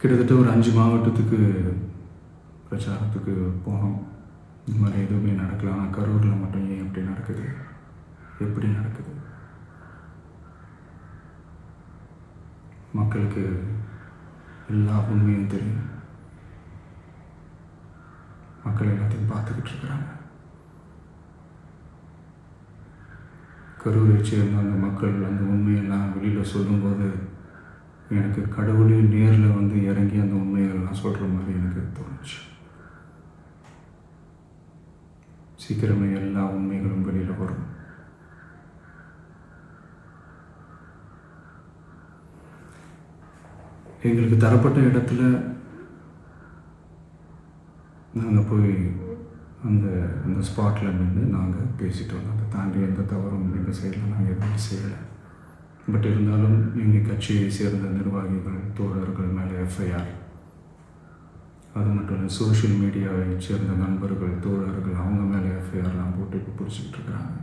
கிட்டத்தட்ட ஒரு 5 மாவட்டத்துக்கு பிரச்சாரத்துக்கு போனோம். இந்த மாதிரி எதுவுமே நடக்கல. ஆனால் கரூரில் மட்டும் ஏன் எப்படி நடக்குது, எப்படி நடக்குது? மக்களுக்கு எல்லா உண்மையும் தெரியும். மக்கள் எல்லாத்தையும் பார்த்துக்கிட்டு இருக்கிறாங்க. கரூரை சேர்ந்த அந்த மக்கள் அந்த உண்மையெல்லாம் வெளியில் சொல்லும்போது எனக்கு கடவுளே நேரில் வந்து இறங்கி அந்த உண்மைகள்லாம் சொல்கிற மாதிரி எனக்கு தோணுச்சு. சீக்கிரமே எல்லா உண்மைகளும் வெளியில் வரும். எங்களுக்கு தரப்பட்ட இடத்துல நாங்கள் போய் அந்த ஸ்பாட்டில் நின்று நாங்கள் பேசிட்டு வந்தோம். அதை தாண்டி எந்த தவறும் எங்கள் சைடில் நாங்கள் எதுவும் செய்யலை. பட் இருந்தாலும் எங்கள் கட்சியை சேர்ந்த நிர்வாகிகள், தோழர்கள் மேலே எஃப்ஐஆர், அது மட்டும் இல்லை சோஷியல் மீடியாவை சேர்ந்த நண்பர்கள், தோழர்கள் அவங்க மேலே எஃப்ஐஆர்லாம் போட்டு இப்போ பிடிச்சிக்கிட்டு இருக்கிறாங்க.